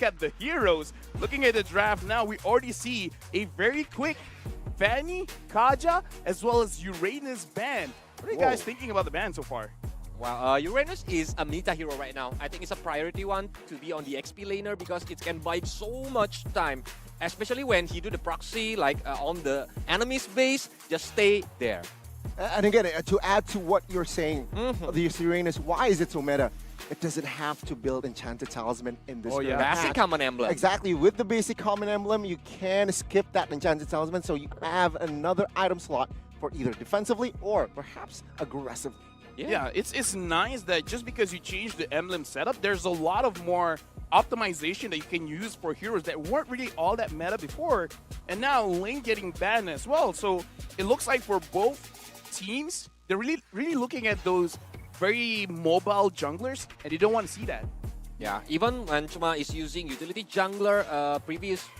at the heroes. Looking at the draft now, we already see a very quick Fanny, Kaja, as well as Uranus ban. What are you guys thinking about the ban so far? Well, Uranus is a meta hero right now. I think it's a priority one to be on the XP laner because it can buy so much time. Especially when he do the proxy, like on the enemy's base, just stay there. And again, to add to what you're saying, the Uranus, why is it so meta? It doesn't have to build Enchanted Talisman in this Basic common emblem. Exactly. With the basic common emblem, you can skip that Enchanted Talisman, so you have another item slot for either defensively or perhaps aggressively. Yeah, it's nice that just because you change the emblem setup, there's a lot of more optimization that you can use for heroes that weren't really all that meta before. And now Lane getting banned as well. So it looks like for both teams, they're really looking at those very mobile junglers, and they don't want to see that. Yeah, even when Chuma is using utility jungler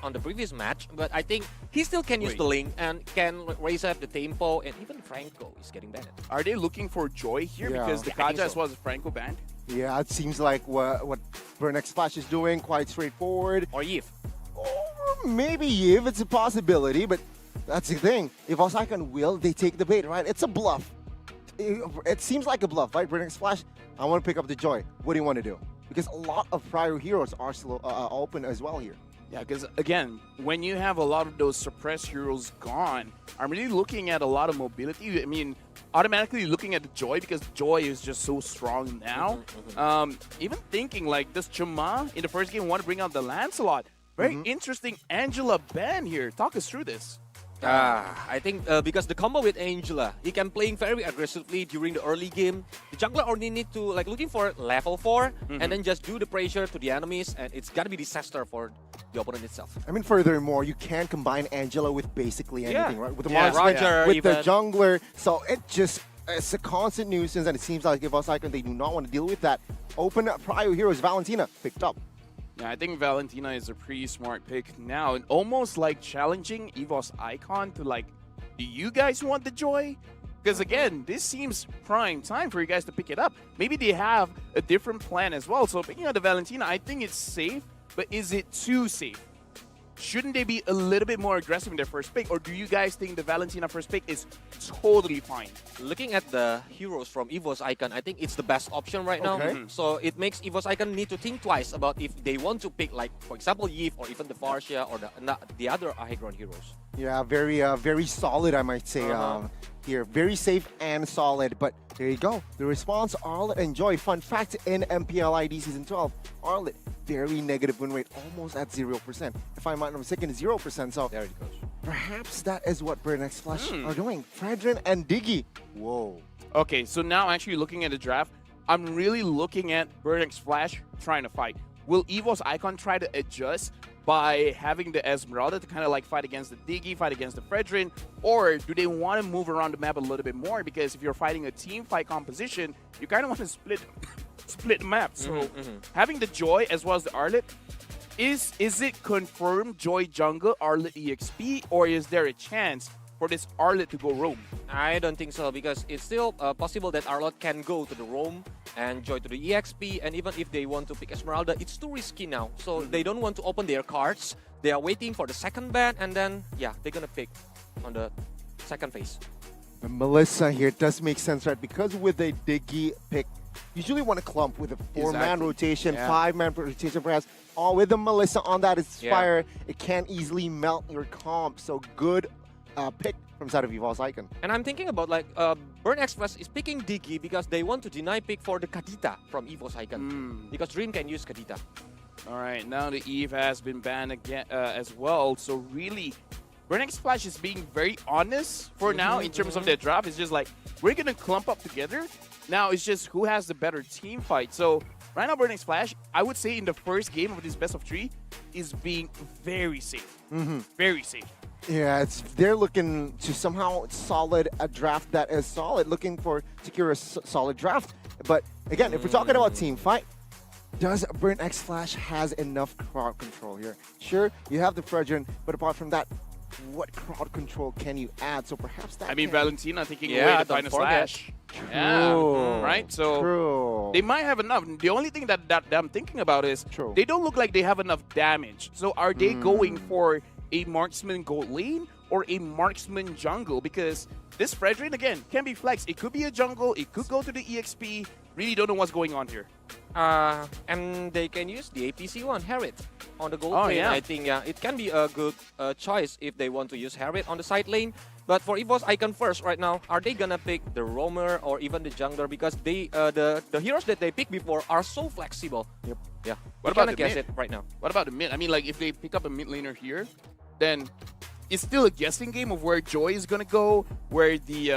on the previous match, but I think he still can use the link and can raise up the tempo, and even Franco is getting banned. Are they looking for Joy here because the Kaja as well as Franco banned? Yeah, it seems like what Burnex Flash is doing, quite straightforward. Or Yves. Or maybe Yves, it's a possibility, but that's the thing. If Osaka will, they take the bait, right? It's a bluff. It seems like a bluff, right? Burnex Flash, I want to pick up the Joy. What do you want to do? Because a lot of prior heroes are still open as well here. Yeah, because again, when you have a lot of those suppressed heroes gone, I'm really looking at a lot of mobility. I mean, automatically looking at the Joy because Joy is just so strong now. Even thinking like, does Chuma in the first game want to bring out the Lancelot? Very interesting Angela ban here. Talk us through this. I think because the combo with Angela, he can playing very aggressively during the early game. The jungler only need to like looking for level 4 and then just do the pressure to the enemies, and it's gotta be disaster for the opponent itself. I mean, furthermore, you can combine Angela with basically anything, right? With the Roger, with even the jungler, so it's a constant nuisance, and it seems like if Osaka they do not want to deal with that. Open prior heroes, Valentina picked up. Yeah, I think Valentina is a pretty smart pick now, and almost like challenging EVOS Icon to like, do you guys want the Joy? Because again, this seems prime time for you guys to pick it up. Maybe they have a different plan as well. So picking up the Valentina, I think it's safe, but is it too safe? Shouldn't they be a little bit more aggressive in their first pick, or do you guys think the Valentina first pick is totally fine? Looking at the heroes from EVOS Icon, I think it's the best option right now. So it makes EVOS Icon need to think twice about if they want to pick, like, for example, Yves or even the Farsia or the other high ground heroes. Yeah, very solid, I might say, here. Very safe and solid, but there you go. The response, Arlet and Joy. Fun fact, in MPLID Season 12, Arlet, very negative win rate, almost at 0%. If I'm not mistaken, 0%, so there it goes. Perhaps that is what Burnex Flash are doing. Fredrin and Diggy. Whoa. Okay, so now actually looking at the draft, I'm really looking at Burnex Flash trying to fight. Will EVOS Icon try to adjust by having the Esmeralda to kind of like fight against the Diggy, fight against the Fredrin, or do they want to move around the map a little bit more? Because if you're fighting a team fight composition, you kind of want to split the map. So having the Joy as well as the Arlet, is it confirmed Joy jungle, Arlet EXP, or is there a chance for this Arlet to go roam? I don't think so, because it's still possible that Arlet can go to the roam and Joy to the EXP, and even if they want to pick Esmeralda, it's too risky now. So they don't want to open their cards. They are waiting for the second ban, and then, yeah, they're gonna pick on the second phase. But Melissa here does make sense, right? Because with a Diggy pick, usually want to clump with a 4-man rotation, 5-man rotation perhaps. All with the Melissa on that is fire. It can easily melt your comp. So good pick from side of EVOS Icon. And I'm thinking about like Burn Express is picking Diggy because they want to deny pick for the Kadita from EVOS Icon. Because Dream can use Kadita. All right, now the Eve has been banned again as well. So really, Burnex Splash is being very honest for now in terms of their draft. It's just like, we're going to clump up together. Now it's just who has the better team fight. So right now, Burnex Splash, I would say in the first game of this best of 3, is being very safe. Very safe. Yeah, they're looking to somehow solid a draft that is solid, looking for secure a solid draft. But again, if we're talking about team fight, does Burn X Flash has enough crowd control here? Sure, you have the Fredrin, but apart from that, what crowd control can you add? So perhaps that. I mean, Valentina taking away the final slash. Yeah, True. right? So True. they might have enough. The only thing that I'm thinking about is True. they don't look like they have enough damage. So are they going for a marksman gold lane or a marksman jungle? Because this Fredrin, again, can be flexed. It could be a jungle. It could go to the EXP. Really don't know what's going on here. And they can use the APC one, Harriet, on the gold Oh, lane. yeah. I think it can be a good choice if they want to use Harriet on the side lane. But for EVOS Icon first right now, are they gonna pick the roamer or even the jungler? Because they the heroes that they picked before are so flexible. Yep. Yeah. What We about cannot the guess mid? it right now. What about the mid? I mean, like, if they pick up a mid laner here, then it's still a guessing game of where Joy is going to go, where the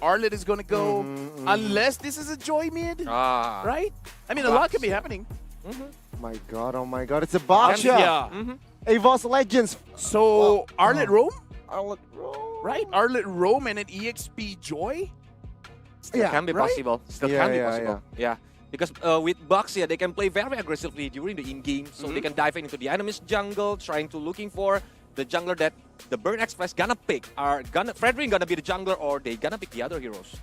Arlet is going to go, unless this is a Joy mid, right? I mean, a lot could be happening. My God, oh my God, it's a Baksha. Yeah. EVOS Legends. So, Arlet Roam, Arlet Roam. right? Arlet Roam and an EXP Joy? Still can be right? possible. Still Yeah, can be yeah, possible. Yeah. Because with Baksha, they can play very aggressively during the in-game. So they can dive into the enemy's jungle, trying to looking for the jungler that the Burn Express gonna pick. Fredrin gonna be the jungler, or they gonna pick the other heroes.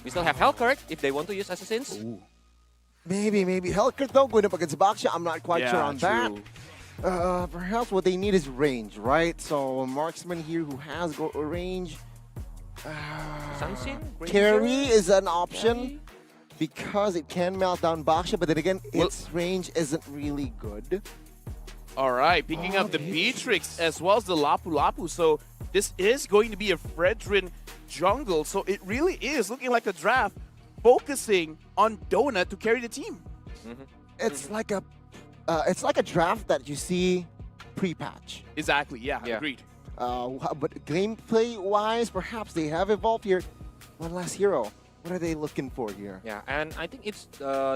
We still have Hellkurt if they want to use assassins. Maybe Hellkurt though going up against Baksha. I'm not quite Yeah, sure on that. true. Perhaps what they need is range, right? So a marksman here who has range. Sunsin? Carry is an option because it can melt down Baksha, but then again, its range isn't really good. All right, picking up the Beatrix as well as the Lapu Lapu. So this is going to be a Fredrin jungle. So it really is looking like a draft focusing on Donut to carry the team. It's like a draft that you see pre-patch. Exactly, yeah, Yeah. agreed. But gameplay-wise, perhaps they have evolved here. One last hero. What are they looking for here? Yeah, and I think it's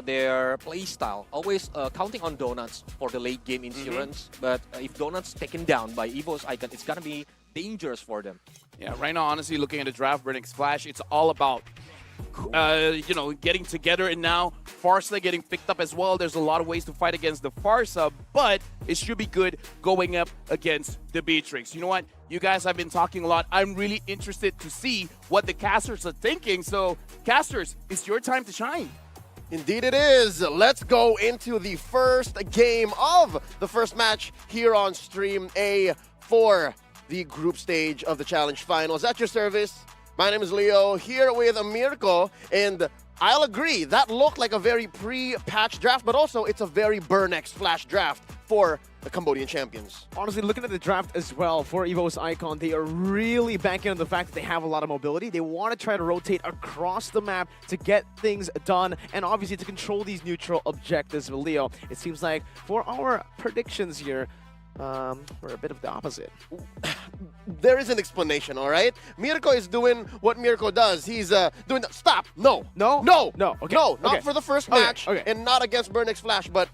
their play style. Always counting on Donuts for the late game insurance. But if Donuts taken down by EVOS Icon, it's gonna be dangerous for them. Yeah, right now, honestly, looking at the draft, Brennick's Flash, it's all about getting together, and now Farsa getting picked up as well. There's a lot of ways to fight against the Farsa, but it should be good going up against the Beatrix. You know what? You guys have been talking a lot. I'm really interested to see what the casters are thinking. So, casters, it's your time to shine. Indeed it is. Let's go into the first game of the first match here on Stream A for the group stage of the Challenge Finals. At your service, my name is Leo, here with Mirko, and I'll agree, that looked like a very pre-patch draft, but also it's a very Burnex Flash draft for the Cambodian champions. Honestly, looking at the draft as well for EVOS Icon, they are really banking on the fact that they have a lot of mobility. They want to try to rotate across the map to get things done, and obviously to control these neutral objectives. Leo, it seems like for our predictions here, we're a bit of the opposite. There is an explanation, all right? Mirko is doing what Mirko does. He's doing the... Stop! No! No? No! No, okay. No, not Okay. for the first Okay, match, okay. and not against Burnex Flash, but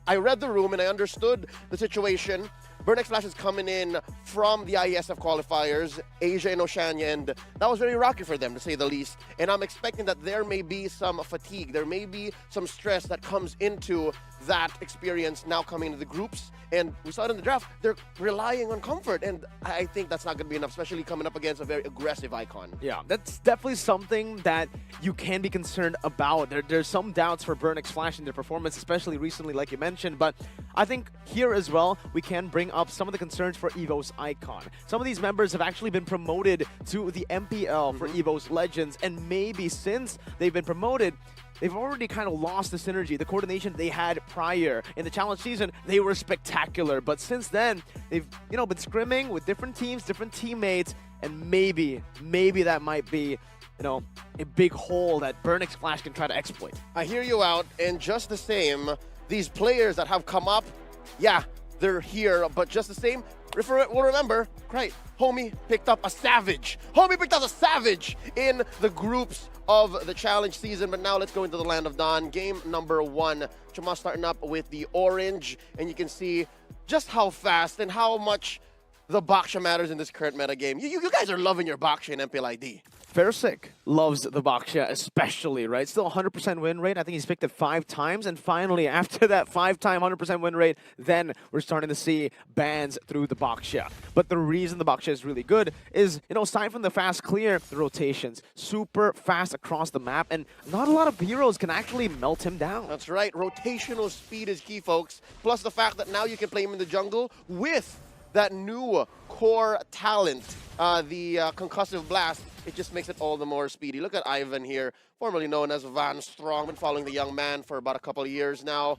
I read the room and I understood the situation. Burnex Flash is coming in from the IESF qualifiers, Asia and Oceania, and that was very rocky for them, to say the least. And I'm expecting that there may be some fatigue, there may be some stress that comes into that experience now coming into the groups. And we saw it in the draft, they're relying on comfort, and I think that's not going to be enough, especially coming up against a very aggressive Icon. Yeah, that's definitely something that you can be concerned about. There's some doubts for Burnex Flash in their performance, especially recently, like you mentioned. But I think here as well, we can bring up some of the concerns for EVOS Icon. Some of these members have actually been promoted to the MPL for EVOS Legends, and maybe since they've been promoted, they've already kind of lost the synergy, the coordination they had prior. In the challenge season, they were spectacular, but since then, they've been scrimming with different teams, different teammates, and maybe that might be a big hole that Burnex Flash can try to exploit. I hear you out, and just the same, these players that have come up, yeah, they're here, but just the same, we'll remember, right, Homie picked up a Savage. Homie picked up a Savage in the groups of the challenge season, but now let's go into the Land of Dawn. Game number 1, Chuma starting up with the orange, and you can see just how fast and how much the Baksha matters in this current meta game. You guys are loving your Baksha in MPL ID. Fairsick loves the Baksha especially, right? Still 100% win rate. I think he's picked it 5 times. And finally, after that 5-time 100% win rate, then we're starting to see bans through the Baksha. But the reason the Baksha is really good is, aside from the fast clear, the rotations. Super fast across the map, and not a lot of heroes can actually melt him down. That's right. Rotational speed is key, folks. Plus the fact that now you can play him in the jungle with that new core talent, the concussive blast. It just makes it all the more speedy. Look at Ivan here, formerly known as Van Strong. Been following the young man for about a couple of years now.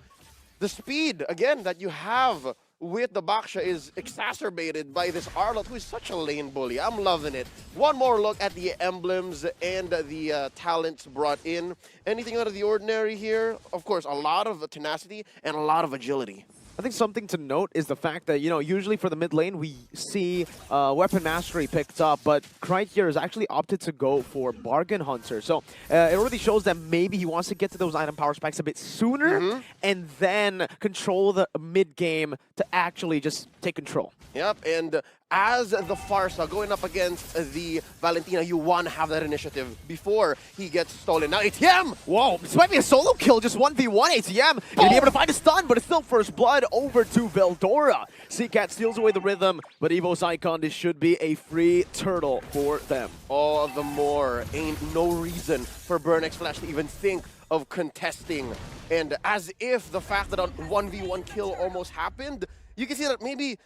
The speed, again, that you have with the Baksha is exacerbated by this Arlott, who is such a lane bully. I'm loving it. One more look at the emblems and the talents brought in. Anything out of the ordinary here? Of course, a lot of tenacity and a lot of agility. I think something to note is the fact that, usually for the mid lane, we see Weapon Mastery picked up, but Krite here has actually opted to go for Bargain Hunter. So it already shows that maybe he wants to get to those item power spikes a bit sooner and then control the mid game to actually just take control. Yep, and as the Pharsa going up against the Valentina, you want to have that initiative before he gets stolen. Now ATM! Whoa, this might be a solo kill, just 1v1 ATM. Gonna be able to find a stun, but it's still first blood over to Veldora. Seacat steals away the rhythm, but Evo's Icon, this should be a free turtle for them. All the more, ain't no reason for Burnex Flash to even think of contesting. And as if the fact that a 1v1 kill almost happened, you can see that maybe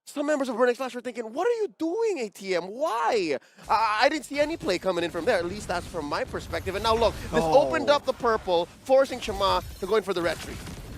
some members of Burnex Flash were thinking, what are you doing, ATM? Why? I didn't see any play coming in from there. At least that's from my perspective. And now look, this opened up the purple, forcing Chama to go in for the retreat.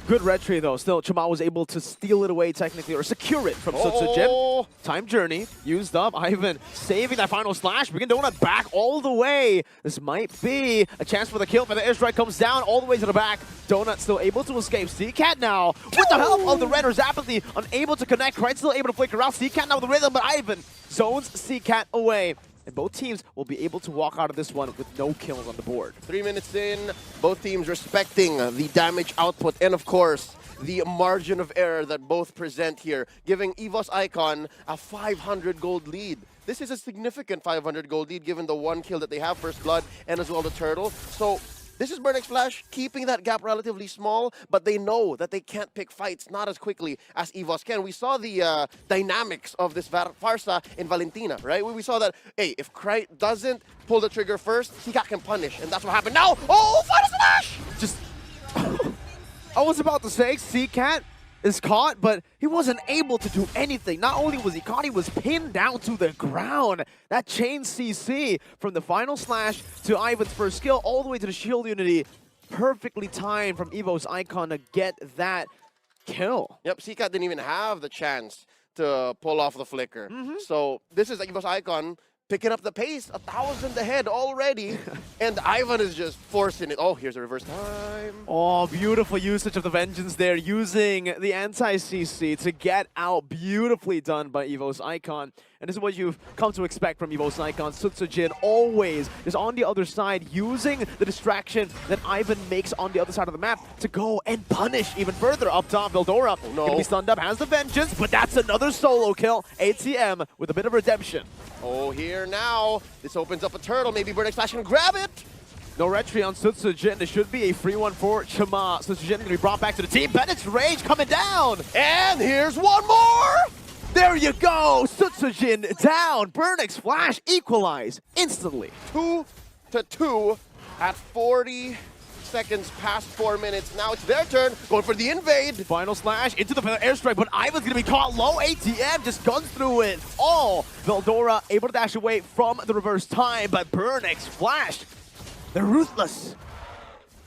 Good retry though. Still, Chama was able to steal it away technically, or secure it from Sutsujin. Time Journey used up. Ivan saving that final slash. Bringing Donut back all the way. This might be a chance for the kill, but the airstrike comes down all the way to the back. Donut still able to escape. Seacat now, with the help of the Redders, apathy, unable to connect. Krite still able to flicker out. Seacat now with the rhythm, but Ivan zones Seacat away. And both teams will be able to walk out of this one with no kills on the board. 3 minutes in, both teams respecting the damage output and, of course, the margin of error that both present here, giving EVOS Icon a 500 gold lead. This is a significant 500 gold lead given the 1 kill that they have, First Blood, and as well the Turtle. So this is Burnex Flash keeping that gap relatively small, but they know that they can't pick fights not as quickly as EVOS can. We saw the dynamics of this Pharsa in Valentina, right? We saw that, hey, if Krite doesn't pull the trigger first, Seacat can punish, and that's what happened. Now, final slash! Just, I was about to say, Seacat is caught, but he wasn't able to do anything. Not only was he caught, he was pinned down to the ground. That chain CC from the final slash to Ivan's first skill all the way to the shield unity. Perfectly timed from Evo's Icon to get that kill. Yep, Seacat didn't even have the chance to pull off the flicker. So this is Evo's Icon picking up the pace, 1,000 ahead already, and Ivan is just forcing it. Oh, here's a reverse time. Oh, beautiful usage of the Vengeance there, using the anti-CC to get out. Beautifully done by Evo's Icon. And this is what you've come to expect from Evo's Icon. Sutsujin always is on the other side, using the distraction that Ivan makes on the other side of the map to go and punish even further up top. Veldora gonna be stunned up, has the Vengeance, but that's another solo kill. ATM with a bit of redemption. Oh, here now. This opens up a turtle. Maybe Burnex Flash can grab it. No retry on Sutsujin. This should be a free one for Chama. Sutsujin gonna be brought back to the team. Bennett's Rage coming down. And here's one more. There you go. Sutsujin down. Burnex Flash equalize instantly. 2-2 at 40 seconds past 4 minutes. Now it's their turn, going for the invade. Final slash into the airstrike, but Ivan's gonna be caught low. ATM just guns through it all. Veldora able to dash away from the reverse time, but Burnex Flash, they're ruthless.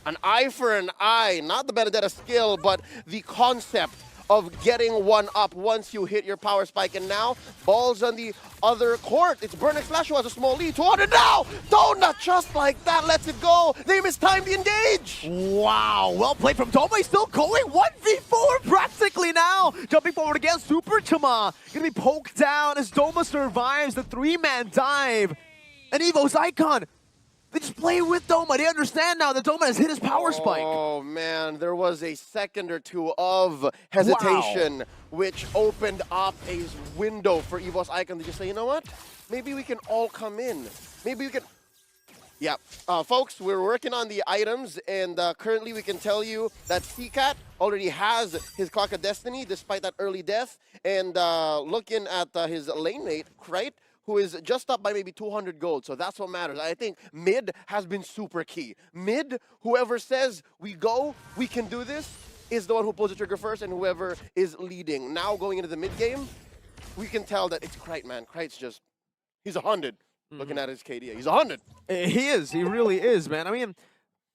An eye for an eye, not the Benedetta skill, but the concept of getting one up once you hit your power spike. And now, balls on the other court. It's Burnex Flash who has a small lead. 200 now! Donut just like that lets it go. They mistimed the engage. Wow, well played from Doma. He's still going 1v4 practically now. Jumping forward again, Super Chama gonna be poked down as Doma survives the 3-man dive. And Evo's Icon, They just play with Doma. They understand now that Doma has hit his power spike. Oh, man. There was a second or two of hesitation, which opened up a window for EVOS Icon to just say, you know what? Maybe we can all come in. Maybe we can... Yeah. Folks, we're working on the items, and currently we can tell you that CCAT already has his Clock of Destiny despite that early death. And looking at his lane mate, right? Who is just up by maybe 200 gold. So that's what matters. I think mid has been super key. Mid, whoever says we go, we can do this, is the one who pulls the trigger first, and whoever is leading. Now going into the mid game, we can tell that it's Krite, man. Krite's just, he's 100. Looking at his KD, he's 100. He is. He really is, man. I mean,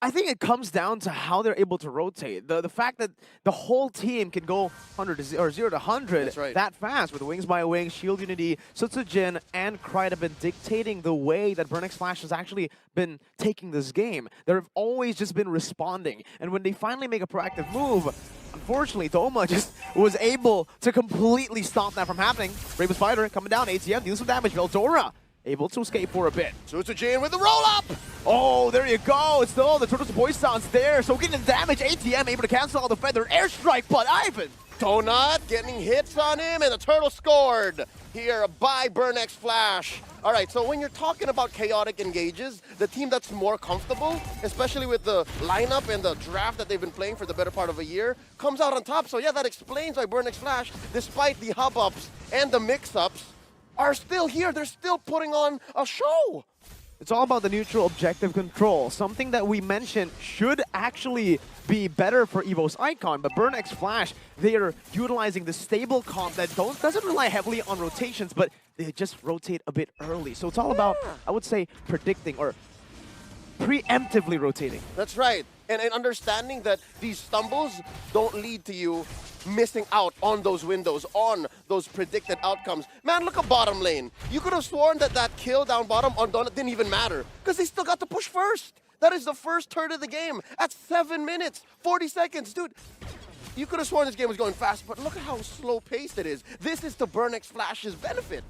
I think it comes down to how they're able to rotate. The fact that the whole team can go 0 to 100 that fast with Wings by Wings, Shield Unity, Sutsujin, and Krite have been dictating the way that Burnix Flash has actually been taking this game. They've always just been responding. And when they finally make a proactive move, unfortunately, Doma just was able to completely stop that from happening. Brave Spider coming down, ATM deals some damage. Veldora able to escape for a bit. Sutsujin with the roll-up! Oh, there you go. It's still the Turtles Poison's there. So getting the damage. ATM able to cancel all the feather airstrike, but Ivan. Donut getting hits on him, and the Turtle scored here by Burnix Flash. All right, so when you're talking about chaotic engages, the team that's more comfortable, especially with the lineup and the draft that they've been playing for the better part of a year, comes out on top. So yeah, that explains why Burnix Flash, despite the hub-ups and the mix-ups, are still here. They're still putting on a show. It's all about the neutral objective control, something that we mentioned should actually be better for EVO's Icon, but Burnix Flash, they are utilizing the stable comp that doesn't rely heavily on rotations, but they just rotate a bit early. So it's all about, I would say, predicting or preemptively rotating. That's right. And understanding that these stumbles don't lead to you missing out on those windows, on those predicted outcomes. Man, look at bottom lane. You could have sworn that that kill down bottom on Donut didn't even matter because they still got to push first. That is the first turn of the game at 7 minutes, 40 seconds. Dude, you could have sworn this game was going fast, but look at how slow-paced it is. This is to Burnix Flash's benefit.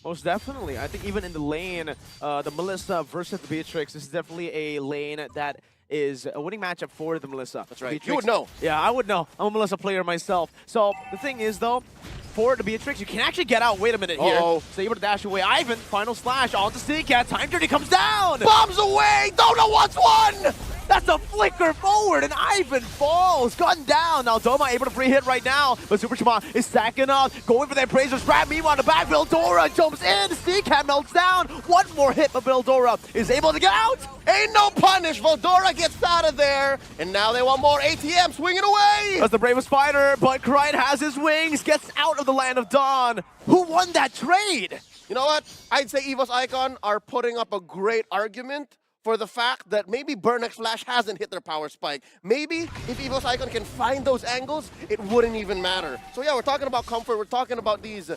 Most definitely. I think even in the lane, the Melissa versus the Beatrix, this is definitely a lane that is a winning matchup for the Melissa. That's right. Beatrix, you would know. Yeah, I would know. I'm a Melissa player myself. So the thing is, though, for the Beatrix, you can actually get out. Wait a minute here. So able to dash away. Ivan, final slash onto Seacat. Time Journey comes down. Bombs away. Doma wants one. That's a flicker forward, and Ivan falls. Gunned down. Now Doma able to free hit right now, but Super Shaman is stacking up. Going for that Brazer's grab. Meanwhile, the back, Veldora jumps in. Seacat melts down. One more hit, but Veldora is able to get out. Ain't no punish. Veldora gets out of there, and now they want more ATM. Swinging away. That's the bravest fighter, but Krite has his wings. Gets out of the Land of Dawn. Who won that trade? You know what? I'd say EVO's Icon are putting up a great argument for the fact that maybe Burnix Flash hasn't hit their power spike. Maybe if EVO's Icon can find those angles, it wouldn't even matter. So yeah, we're talking about comfort. We're talking about these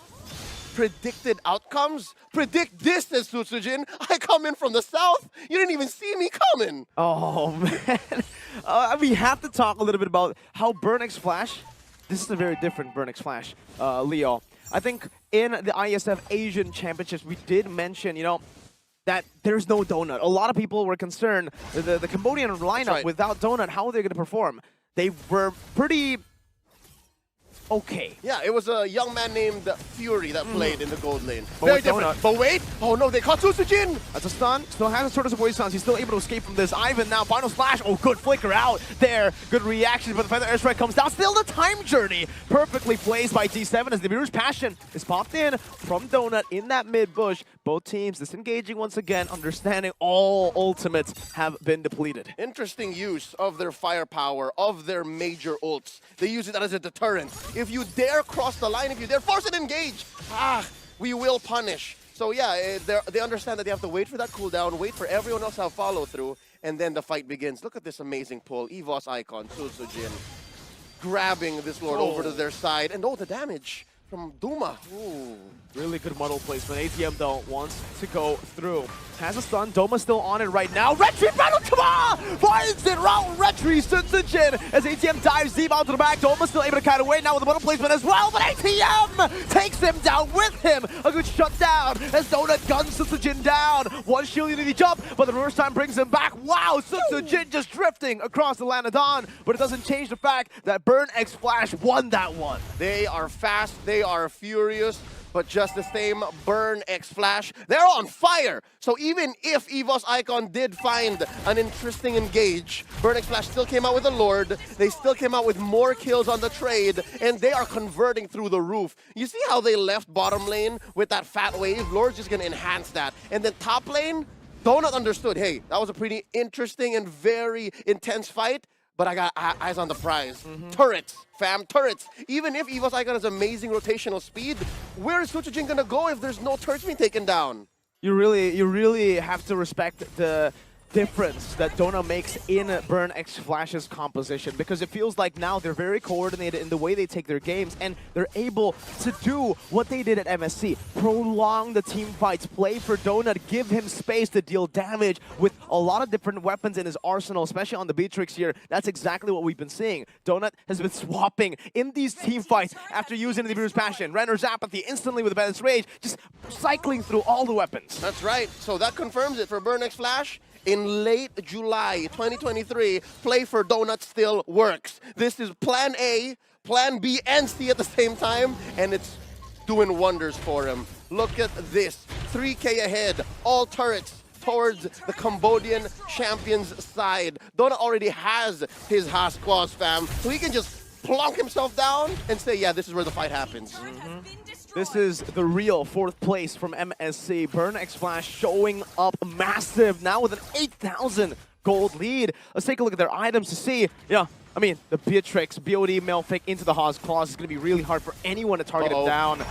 predicted outcomes. Predict this, says Sutsujin. I come in from the south. You didn't even see me coming. Oh, man. We have to talk a little bit about how Burnix Flash, this is a very different Burnix Flash, Leo. I think in the ISF Asian Championships, we did mention, that there's no Donut. A lot of people were concerned the Cambodian lineup without Donut, how are they going to perform? They were pretty okay. Yeah, it was a young man named Fury that played in the gold lane. But Very different. But wait, oh no, they caught Sutsujin. That's a stun. Still has a Turtles of Poison. He's still able to escape from this. Ivan now, final splash. Oh, good flicker out there. Good reaction, but the Feather Airstrike comes down. Still the Time Journey. Perfectly placed by D7 as the Mirror's Passion is popped in from Donut in that mid bush. Both teams disengaging once again, understanding all ultimates have been depleted. Interesting use of their firepower, of their major ults. They use it as a deterrent. If you dare cross the line, if you dare force it engage, we will punish. So yeah, they understand that they have to wait for that cooldown, wait for everyone else to have follow through, and then the fight begins. Look at this amazing pull. EVOS Icon, Sutsujin, grabbing this Lord over to their side. And the damage from Duma. Ooh. Really good muddle placement. ATM though wants to go through. Has a stun. Doma's still on it right now. Retry battle, come on! Finds it, round Retry, Sunsuchin as ATM dives deep out to the back. Doma's still able to cut away now with the muddle placement as well, but ATM takes him down with him. A good shutdown as Donut guns Sunsuchin down. One shield unity jump, but the reverse time brings him back. Wow, Sunsuchin just drifting across the Lanadon, but it doesn't change the fact that Burn X Flash won that one. They are fast, they are furious, but just the same, Burn X Flash, they're on fire! So even if EVOS Icon did find an interesting engage, Burn X Flash still came out with a Lord, they still came out with more kills on the trade, and they are converting through the roof. You see how they left bottom lane with that fat wave? Lord's just gonna enhance that. And then top lane, Donut understood, hey, that was a pretty interesting and very intense fight, but I got eyes on the prize. Turrets, fam, turrets. Even if EVOS Icon has amazing rotational speed, where is Suchujin gonna go if there's no turrets being taken down? You really have to respect the difference that Dona makes in Burn X Flash's composition, because it feels like now they're very coordinated in the way they take their games, and they're able to do what they did at MSC. Prolong the team fights, play for Donut, give him space to deal damage with a lot of different weapons in his arsenal, especially on the Beatrix here. That's exactly what we've been seeing. Donut has been swapping in these team fights after using the Bruce Passion. Renner's Apathy instantly with the Balance Rage, just cycling through all the weapons. That's right. So that confirms it for Burn X Flash. In late July 2023, play for Donut still works. This is Plan A, Plan B, and C at the same time, and it's doing wonders for him. Look at this, 3K ahead, all turrets towards the Cambodian champion's side. Donut already has his Hasquaws, fam, so he can just plonk himself down and say, yeah, this is where the fight happens. This is the real 4th place from MSC. Burn X Flash showing up massive now with an 8,000 gold lead. Let's take a look at their items to see. Yeah, I mean, the Beatrix, BOD, Melfic into the Haas Claws is going to be really hard for anyone to target it down.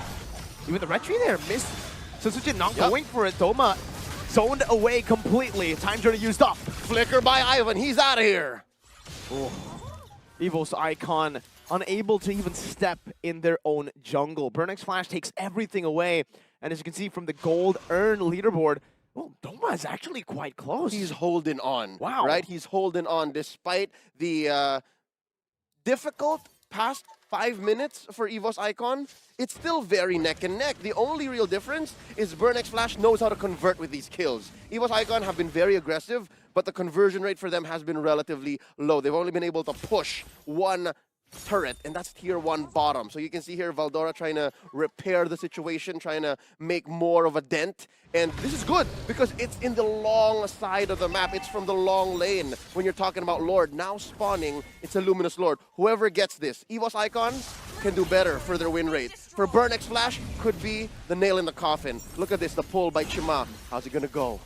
Even the Retry there missed. Susuchin not going for it. Doma zoned away completely. Time journey used up. Flicker by Ivan, he's out of here. Oh. EVOS Icon unable to even step in their own jungle. Burn X Flash takes everything away, and as you can see from the gold earn leaderboard, well, Doma is actually quite close. He's holding on. Wow. Right? He's holding on despite the difficult past 5 minutes for EVOS Icon. It's still very neck and neck. The only real difference is Burn X Flash knows how to convert with these kills. EVOS Icon have been very aggressive, but the conversion rate for them has been relatively low. They've only been able to push one turret, and that's tier 1 bottom. So you can see here Valdora trying to repair the situation, trying to make more of a dent. And this is good because it's in the long side of the map. It's from the long lane when you're talking about Lord. Now spawning, it's a Luminous Lord. Whoever gets this, EVOS Icon can do better for their win rate. For Burn X Flash, could be the nail in the coffin. Look at this, the pull by Chima. How's it gonna go?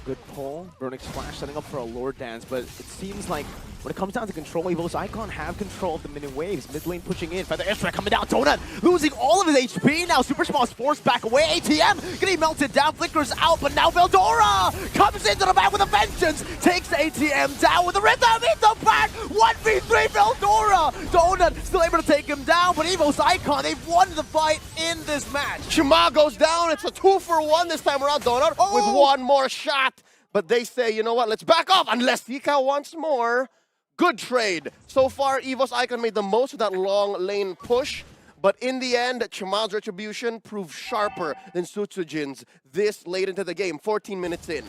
Good pull. Burn X Flash setting up for a Lord Dance, but it seems like when it comes down to control, EVOS Icon have control of the mini waves. Mid lane pushing in. Feather Airstrike coming down. Donut losing all of his HP now. Super Small is forced back away. ATM getting melted down. Flickers out, but now Veldora comes into the back with a vengeance. Takes ATM down with a rhythm in the back. 1v3 Veldora. Donut still able to take him down, but EVOS Icon, they've won the fight in this match. Chima goes down. It's a 2-for-1 this time around, Donut, with one more shot. But they say, you know what, let's back off unless Hika wants more. Good trade. So far, EVOS Icon made the most of that long lane push. But in the end, Chima's Retribution proved sharper than Sutsujin's this late into the game, 14 minutes in.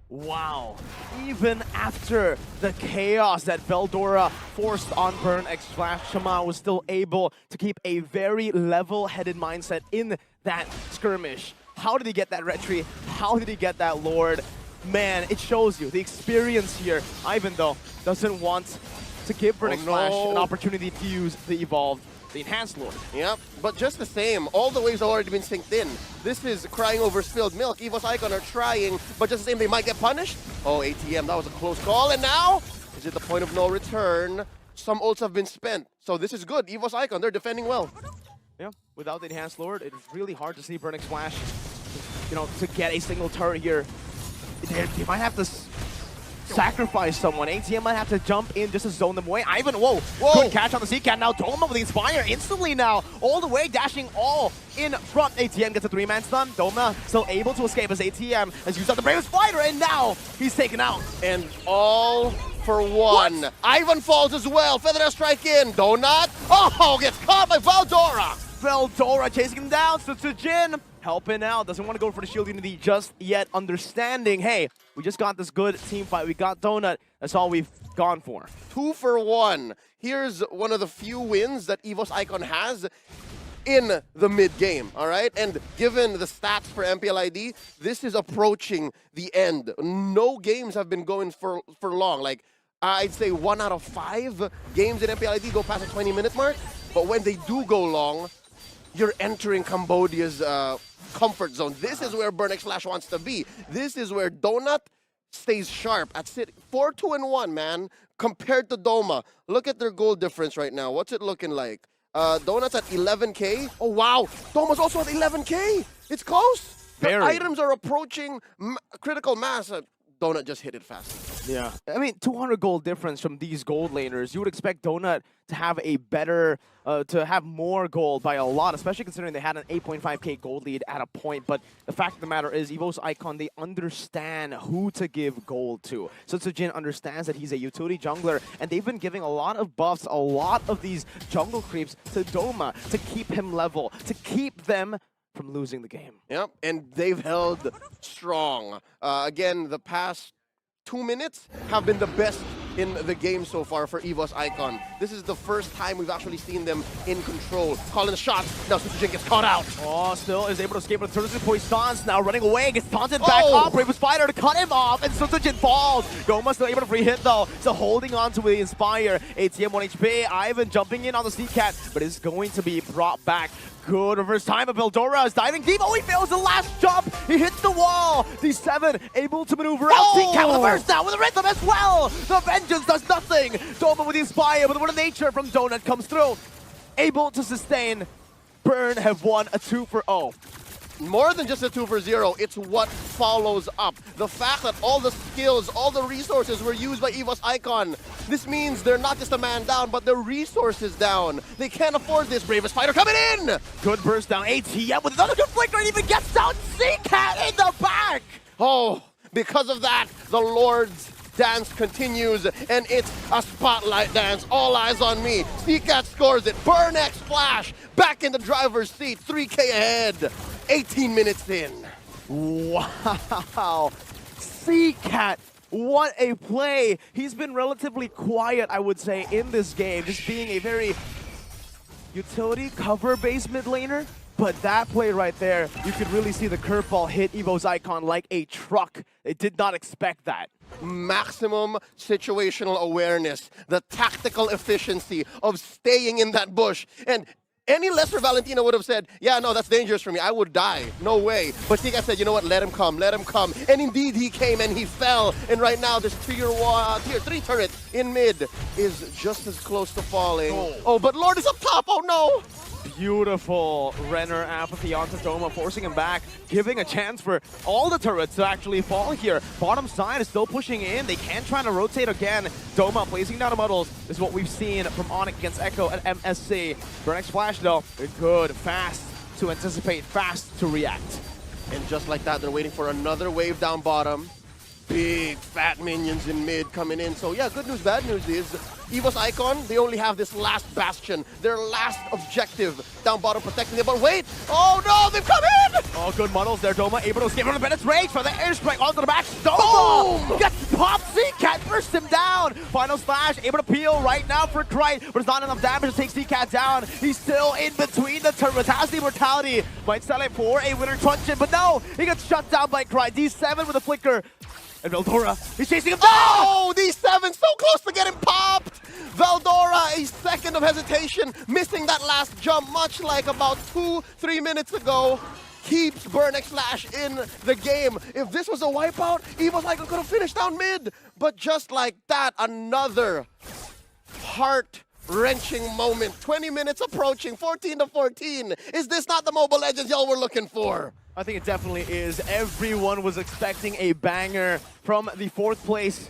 Wow. Even after the chaos that Veldora forced on Burn X Flash, Chima was still able to keep a very level-headed mindset in that skirmish. How did he get that Retry? How did he get that Lord? Man, it shows you the experience here. Ivan, though, doesn't want to give Burn X Flash an opportunity to use the enhanced Lord. Yep, but just the same, all the waves have already been synced in. This is crying over spilled milk. EVOS Icon are trying, but just the same, they might get punished. Oh, ATM, that was a close call, and now, is it the point of no return? Some ults have been spent, so this is good. EVOS Icon, they're defending well. Yeah, without the enhanced Lord, it's really hard to see Burn X Flash, you know, to get a single turret here. They might have to sacrifice someone. ATM might have to jump in just to zone them away. Ivan, whoa, Whoa. good catch on the C-Cat. Now Doma with the Inspire instantly now, all the way, dashing all in front. ATM gets a 3-man stun. Doma still able to escape as ATM has used up the bravest fighter, and now he's taken out. And all for one. What? Ivan falls as well. Feather strike in. Donut. Oh, gets caught by Valdora. Veldora chasing him down. Jin helping out. Doesn't want to go for the shield unity just yet. Understanding, hey, we just got this good team fight. We got Donut. That's all we've gone for. 2 for 1. Here's one of the few wins that EVOS Icon has in the mid-game, all right? And given the stats for MPLID, this is approaching the end. No games have been going for long. Like, I'd say 1 out of 5 games in MPLID go past the 20-minute mark. But when they do go long, you're entering Cambodia's comfort zone. This is where Burnex Flash wants to be. This is where Donut stays sharp at 4-2-1, man, compared to Doma. Look at their goal difference right now. What's it looking like? Donut's at 11K. Oh, wow. Doma's also at 11K. It's close. Very. The items are approaching critical mass. Donut just hit it fast. Yeah. I mean, 200 gold difference from these gold laners. You would expect Donut to have a better, to have more gold by a lot, especially considering they had an 8.5k gold lead at a point. But the fact of the matter is, EVOS Icon, they understand who to give gold to. So Jin understands that he's a utility jungler, and they've been giving a lot of buffs, a lot of these jungle creeps to Doma to keep him level, to keep them from losing the game. Yep, and they've held strong. Again, the past 2 minutes have been the best in the game so far for EVOS Icon. This is the first time we've actually seen them in control. Calling the shot. Now Jin gets caught out. Oh, still is able to escape with Turtles Poissons. Now running away, gets taunted back up. Bravest Fighter to cut him off, and Jin falls. Goma still able to free hit though. So holding on to the Inspire. ATM 1 HP. Ivan jumping in on the C-Cat, but is going to be brought back. Good reverse time of Veldora is diving deep. Oh, he fails the last jump. He hits the wall. The 7 able to maneuver out. C-Cat with the burst now with the rhythm as well. The Vengeance does nothing. Doma with the Inspire, but the Word of Nature from Donut comes through. Able to sustain. Burn have won a 2-0. More than just a 2-0, it's what follows up. The fact that all the skills, all the resources were used by EVOS Icon. This means they're not just a man down, but their resources down. They can't afford this. Bravest Fighter coming in! Good burst down. ATM with another good flicker and even gets down C-Cat in the back! Oh, because of that, the Lord's dance continues, and it's a spotlight dance. All eyes on me. C-Cat scores it. Burnex Flash back in the driver's seat. 3K ahead. 18 minutes in. Wow. C-Cat, what a play. He's been relatively quiet, I would say, in this game, just being a very utility cover-based mid laner. But that play right there, you could really see the curveball hit EVOS Icon like a truck. They did not expect that. Maximum situational awareness, the tactical efficiency of staying in that bush. And any lesser Valentina would have said, yeah, no, that's dangerous for me. I would die. No way. But Tika said, you know what? Let him come. Let him come. And indeed, he came and he fell. And right now, this tier 3 turret in mid is just as close to falling. Oh, but Lord is up top. Oh, no. Beautiful Renner apathy onto Doma, forcing him back, giving a chance for all the turrets to actually fall here. Bottom side is still pushing in. They can try to rotate again. Doma placing down the muddles is what we've seen from Onyx against Echo at MSC. Burnex Flash, though, they're good, fast to anticipate, fast to react. And just like that, they're waiting for another wave down bottom. Big fat minions in mid coming in. So yeah, good news, bad news is EVOS Icon, they only have this last bastion, their last objective down bottom protecting them. But wait! Oh no, they've come in! Oh, good muddles there, Doma able to escape from the Bennett's rage for the airstrike onto the back. Doma Boom! gets popped. C-Cat bursts him down. Final slash able to peel right now for Krite, but it's not enough damage to take C-Cat down. He's still in between the turrets, has the immortality. Might sell it for a winner truncheon, but no, he gets shut down by Krite. D7 with a flicker. And Veldora, he's chasing him down! Oh, D7 so close to getting popped! Veldora, a second of hesitation, missing that last jump, much like about 2-3 minutes ago. Keeps Burnex Flash in the game. If this was a wipeout, EVOS Icon could have finished down mid. But just like that, another heart-wrenching moment. 20 minutes approaching, 14-14. Is this not the Mobile Legends y'all were looking for? I think it definitely is. Everyone was expecting a banger from the 4th place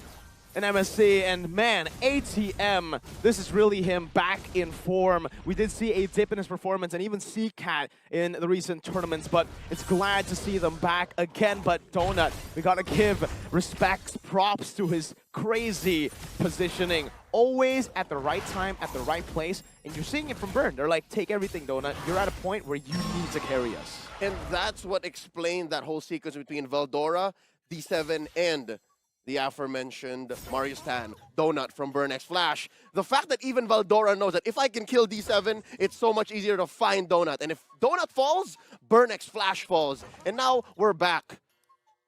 in MSC, and man, ATM, this is really him back in form. We did see a dip in his performance and even CCAT in the recent tournaments, but it's glad to see them back again. But Donut, we gotta give respects, props to his crazy positioning. Always at the right time, at the right place, and you're seeing it from Burn. They're like, take everything, Donut. You're at a point where you need to carry us. And that's what explained that whole sequence between Veldora, D7, and the aforementioned Mario Stan, Donut from Burn X Flash. The fact that even Veldora knows that if I can kill D7, it's so much easier to find Donut. And if Donut falls, Burn X Flash falls. And now we're back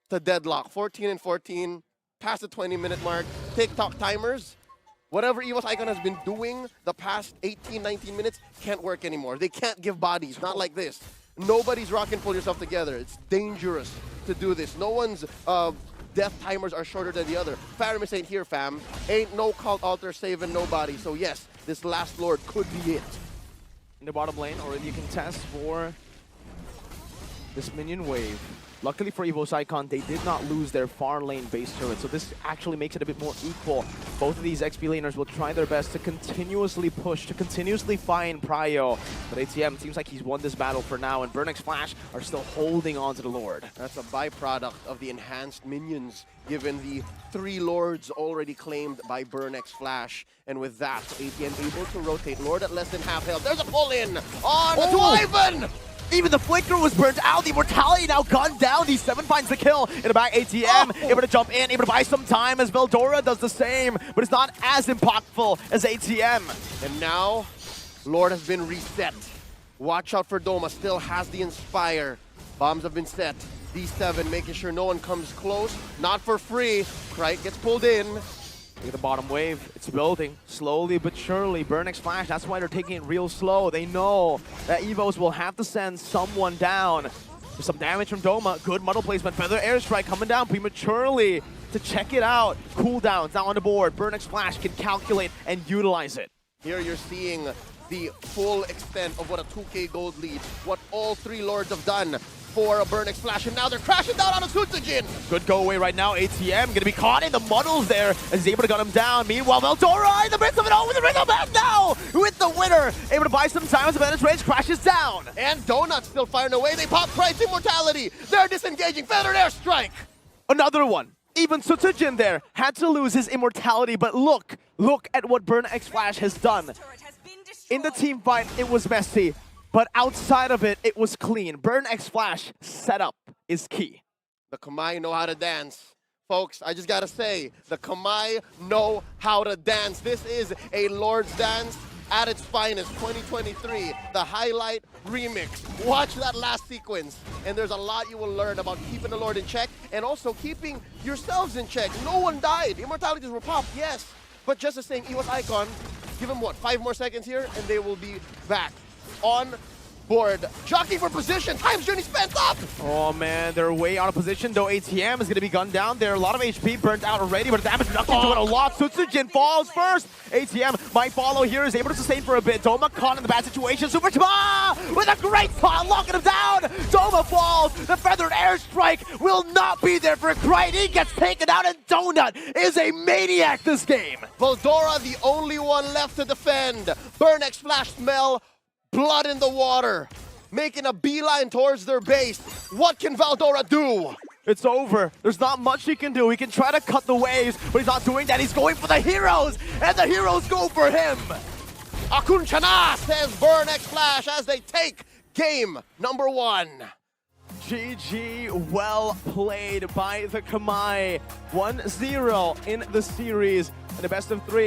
to deadlock, 14 and 14, past the 20-minute mark. TikTok timers. Whatever EVOS Icon has been doing the past 18, 19 minutes can't work anymore. They can't give bodies, not like this. Nobody's rock and pull yourself together. It's dangerous to do this. No one's death timers are shorter than the other. Faramis ain't here, fam. Ain't no cult altar saving nobody. So yes, this last lord could be it. In the bottom lane, already you can test for this minion wave. Luckily for EVOS Icon, they did not lose their far lane base turret, so this actually makes it a bit more equal. Both of these XP laners will try their best to continuously push, to continuously find Prio. But ATM seems like he's won this battle for now, and Burn X Flash are still holding on to the Lord. That's a byproduct of the enhanced minions, given the 3 lords already claimed by Burn X Flash. And with that, ATM able to rotate Lord at less than half health. There's a pull-in on to Ivan! Even the Flicker was burnt out. The Immortality now gunned down. D7 finds the kill. In the back, ATM able to jump in, able to buy some time as Veldora does the same, but it's not as impactful as ATM. And now, Lord has been reset. Watch out for Doma, still has the Inspire. Bombs have been set. D7 making sure no one comes close. Not for free. Krite gets pulled in. Look at the bottom wave. It's building slowly but surely. Burn X Flash, that's why they're taking it real slow. They know that EVOS will have to send someone down. There's some damage from Doma. Good muddle placement. Feather Airstrike coming down prematurely to check it out. Cooldowns now on the board. Burn X Flash can calculate and utilize it. Here you're seeing the full extent of what a 2K gold lead, what all 3 lords have done for a Burn X Flash, and now they're crashing down on a Sutsujin. Good go away right now. ATM gonna be caught in the muddles there as he's able to gun him down. Meanwhile, Veldora in the midst of it all with the Ring of Back now with the winner. Able to buy some time as the Venice Rage crashes down. And Donut still firing away. They pop Krite's Immortality. They're disengaging. Feathered Airstrike. Another one. Even Sutsujin there had to lose his Immortality, but look at what Burn X Flash has done. In the team fight, it was messy. But outside of it, it was clean. Burn X Flash setup is key. The Kamai know how to dance. Folks, I just gotta say, the Kamai know how to dance. This is a Lord's Dance at its finest, 2023, the highlight remix. Watch that last sequence, and there's a lot you will learn about keeping the Lord in check and also keeping yourselves in check. No one died. Immortalities were popped, yes. But just the same, EVOS Icon, give them what, 5 more seconds here, and they will be back on board. Jockey for position. Time's journey spent up. Oh man, they're way out of position though. ATM is going to be gunned down there. A lot of HP burnt out already, but the damage reduction doing a lot. Sutsujin falls first. ATM might follow here, is able to sustain for a bit. Doma caught in the bad situation. Super Tama with a great spot, locking him down. Doma falls. The Feathered Airstrike will not be there for Krite. He gets taken out, and Donut is a maniac this game. Veldora, the only one left to defend. Burn X Flash smell blood in the water, making a beeline towards their base. What can Veldora do? It's over. There's not much he can do. He can try to cut the waves, but he's not doing that. He's going for the heroes, and the heroes go for him. Akunchana, says Burn X Flash as they take game number 1. GG, well played by the Kamai. 1-0 in the series, and the best of 3.